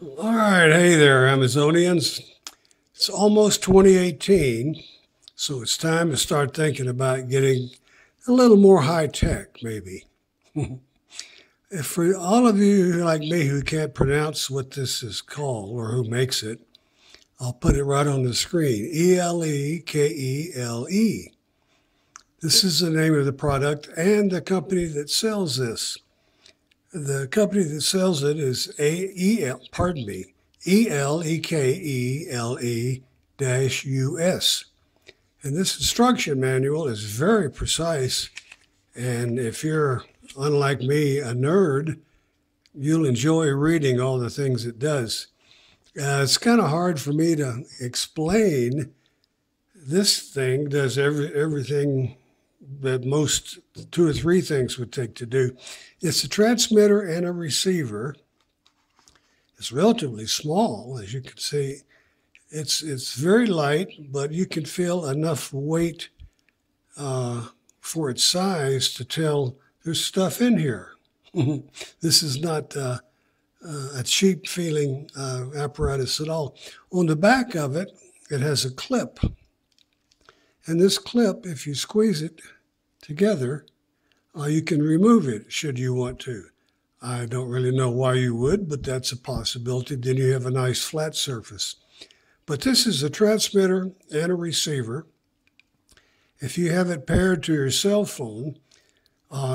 All right, hey there, Amazonians. It's almost 2018, so it's time to start thinking about getting a little more high tech, maybe. If for all of you like me who can't pronounce what this is called or who makes it, I'll put it right on the screen. Elekele. This is the name of the product and the company that sells this. The company that sells it is Elekele-US. And this instruction manual is very precise. And if you're, unlike me, a nerd, you'll enjoy reading all the things it does. It's kind of hard for me to explain. This thing does everything that most two or three things would take to do. It's a transmitter and a receiver. It's relatively small, as you can see. It's very light, but you can feel enough weight for its size to tell there's stuff in here. This is not a cheap feeling apparatus at all. On the back of it, it has a clip. And this clip, if you squeeze it together, you can remove it should you want to. I don't really know why you would, but that's a possibility. Then you have a nice flat surface. But this is a transmitter and a receiver. If you have it paired to your cell phone,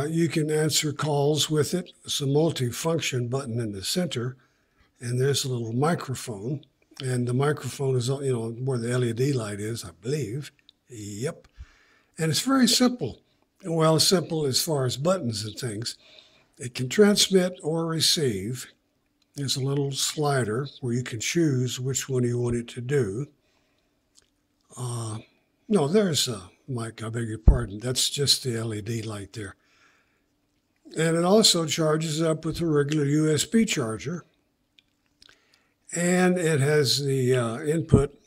you can answer calls with it. It's a multi-function button in the center, and there's a little microphone. And the microphone is, where the LED light is, I believe. Yep. And it's very simple. Well, simple as far as buttons and things. It can transmit or receive. There's a little slider where you can choose which one you want it to do. No, there's Mike, I beg your pardon. That's just the LED light there. And it also charges up with a regular USB charger. And it has the input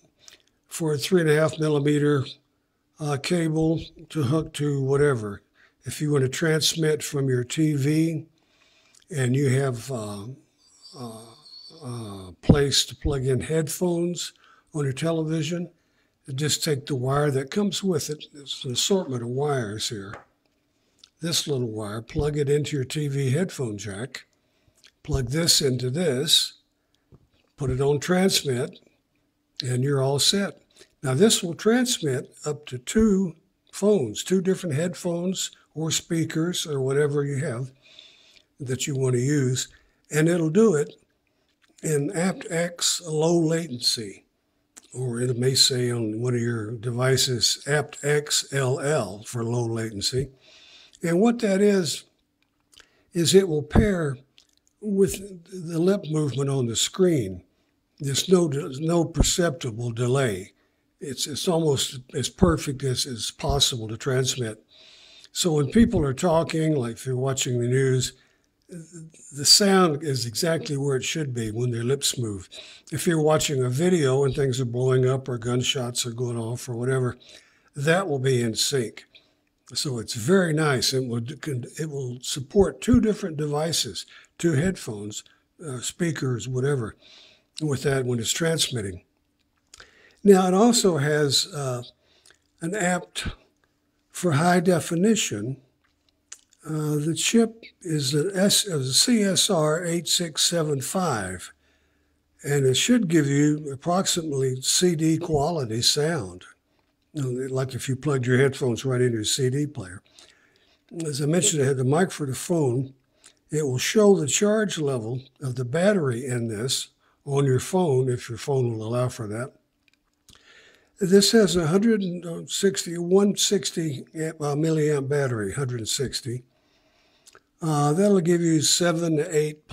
for a 3.5 millimeter cable to hook to whatever. If you want to transmit from your TV and you have a place to plug in headphones on your television, just take the wire that comes with it. It's an assortment of wires here. This little wire, plug it into your TV headphone jack, plug this into this, put it on transmit, and you're all set. Now this will transmit up to two phones, two different headphones or speakers or whatever you have that you want to use, and it'll do it in APTX low latency, or it may say on one of your devices APTX LL for low latency. And what that is it will pair with the lip movement on the screen. There's no perceptible delay. It's almost as perfect as possible to transmit. So when people are talking, like if you're watching the news, the sound is exactly where it should be when their lips move. If you're watching a video and things are blowing up or gunshots are going off or whatever, that will be in sync. So it's very nice. It will support two different devices, two headphones, speakers, whatever, with that when it's transmitting. Now, it also has an apt for high definition. The chip is a CSR 8675, and it should give you approximately CD quality sound, like if you plugged your headphones right into a CD player. As I mentioned, I had the mic for the phone. It will show the charge level of the battery in this on your phone, if your phone will allow for that. This has a 160 milliamp battery, 160. That'll give you 7 to 8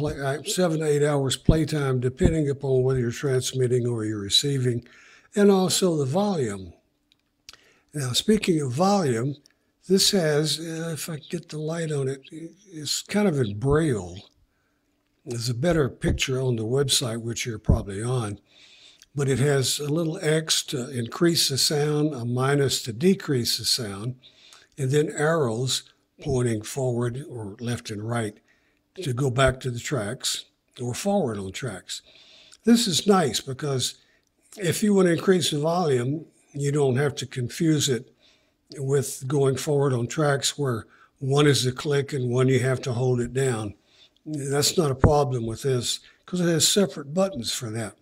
hours playtime, depending upon whether you're transmitting or you're receiving, and also the volume. Now, speaking of volume, this has, if I get the light on it, it's kind of in Braille. There's a better picture on the website, which you're probably on. But it has a little X to increase the sound, a minus to decrease the sound, and then arrows pointing forward or left and right to go back to the tracks or forward on tracks. This is nice because if you want to increase the volume, you don't have to confuse it with going forward on tracks where one is a click and one you have to hold it down. That's not a problem with this because it has separate buttons for that.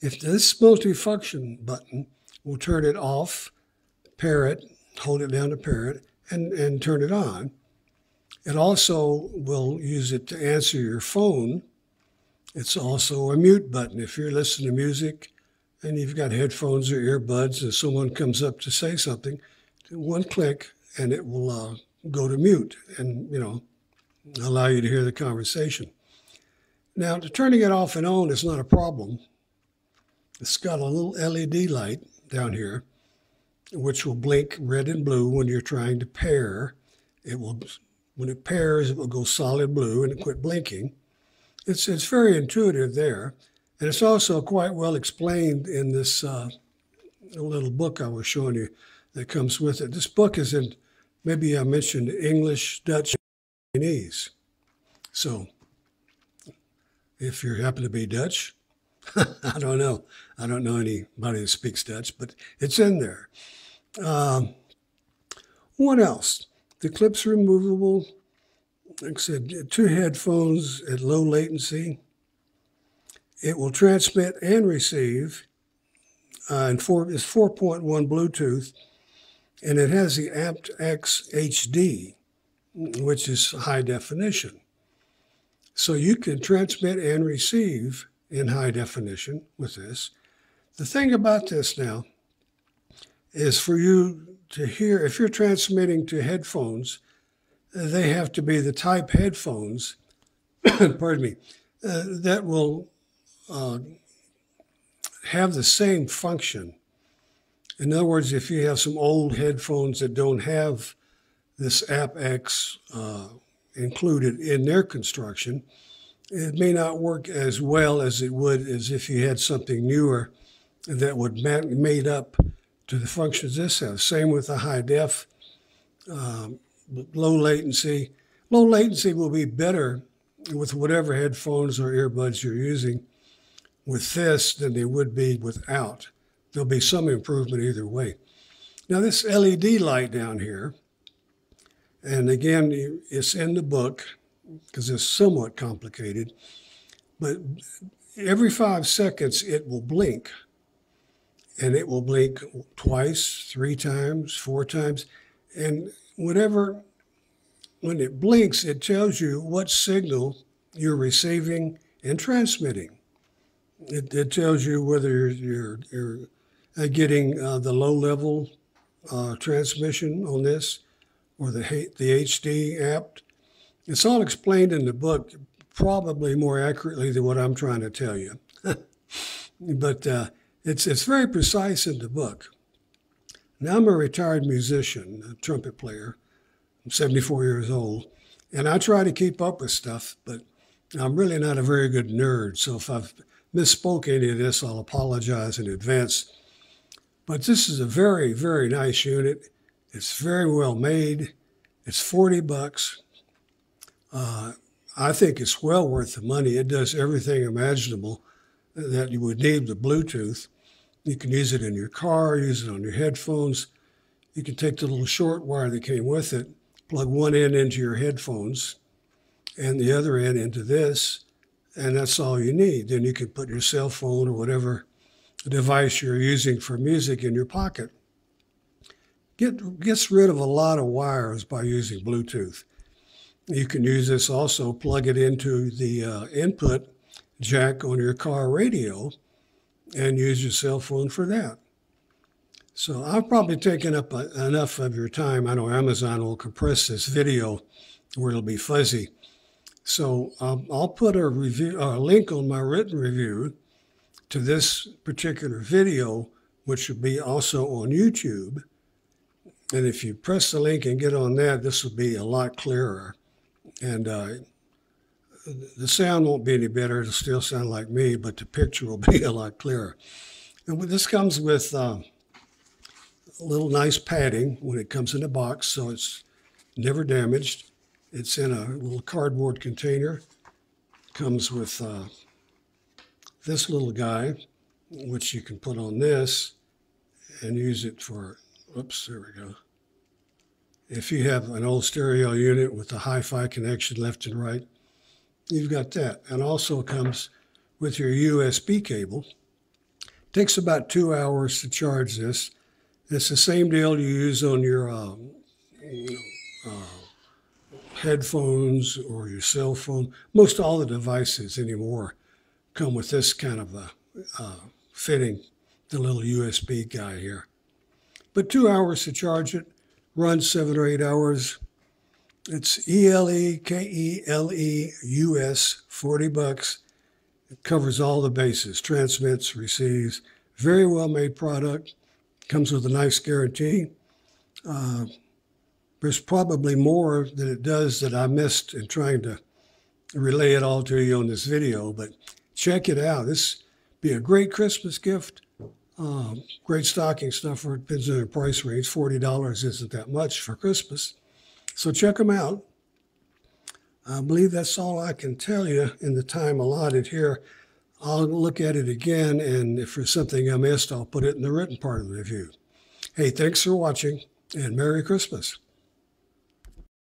If this multifunction button will turn it off, pair it, hold it down to pair it, and turn it on. It also will use it to answer your phone. It's also a mute button. If you're listening to music and you've got headphones or earbuds and someone comes up to say something, one click and it will go to mute and, allow you to hear the conversation. Now, turning it off and on is not a problem. It's got a little LED light down here, which will blink red and blue when you're trying to pair. When it pairs, it will go solid blue and it quit blinking. It's very intuitive there. And it's also quite well explained in this little book I was showing you that comes with it. This book is in, maybe I mentioned English, Dutch, and Chinese. So if you happen to be Dutch, I don't know. I don't know anybody that speaks Dutch, but it's in there. What else? The clip's removable. Like I said, 2 headphones at low latency. It will transmit and receive, and it's 4.1 Bluetooth, and it has the APTX HD, which is high definition. So you can transmit and receive in high definition with this. The thing about this now is for you to hear, if you're transmitting to headphones, they have to be the type headphones, pardon me, that will have the same function. In other words, if you have some old headphones that don't have this APTX included in their construction, it may not work as well as it would as if you had something newer that would made up to the functions this has. Same with the high def, low latency. Low latency will be better with whatever headphones or earbuds you're using with this than they would be without. There'll be some improvement either way. Now this LED light down here, and again, it's in the book because it's somewhat complicated, but every 5 seconds it will blink. And it will blink twice, 3 times, 4 times. And when it blinks, it tells you what signal you're receiving and transmitting. It tells you whether you're getting the low-level transmission on this or the HD apt. It's all explained in the book, probably more accurately than what I'm trying to tell you. But it's very precise in the book. Now, I'm a retired musician, a trumpet player. I'm 74 years old, and I try to keep up with stuff, but I'm really not a very good nerd. So if I've misspoke any of this, I'll apologize in advance. But this is a very, very nice unit. It's very well made. It's $40. I think it's well worth the money. It does everything imaginable that you would need with Bluetooth. You can use it in your car, use it on your headphones. You can take the little short wire that came with it, plug one end into your headphones and the other end into this, and that's all you need. Then you can put your cell phone or whatever device you're using for music in your pocket. Gets rid of a lot of wires by using Bluetooth. You can use this also, plug it into the input jack on your car radio and use your cell phone for that. So I've probably taken up enough of your time. I know Amazon will compress this video where it'll be fuzzy. So I'll put a link on my written review to this particular video, which will be also on YouTube. And if you press the link and get on that, this will be a lot clearer. And the sound won't be any better. It'll still sound like me, but the picture will be a lot clearer. And this comes with a little nice padding when it comes in a box, so it's never damaged. It's in a little cardboard container. Comes with this little guy, which you can put on this and use it for, oops, there we go. If you have an old stereo unit with a hi-fi connection left and right, you've got that. And also comes with your USB cable. Takes about 2 hours to charge this. It's the same deal you use on your headphones or your cell phone. Most all the devices anymore come with this kind of a fitting, the little USB guy here. But 2 hours to charge it, runs 7 or 8 hours. It's Elekele US, $40. It covers all the bases, transmits, receives. Very well made product. Comes with a nice guarantee. There's probably more that it does that I missed in trying to relay it all to you on this video, but check it out. This be a great Christmas gift. Great stocking stuffer. It depends on the price range. $40 isn't that much for Christmas. So check them out. I believe that's all I can tell you in the time allotted here. I'll look at it again, and if there's something I missed, I'll put it in the written part of the review. Hey, thanks for watching, and Merry Christmas.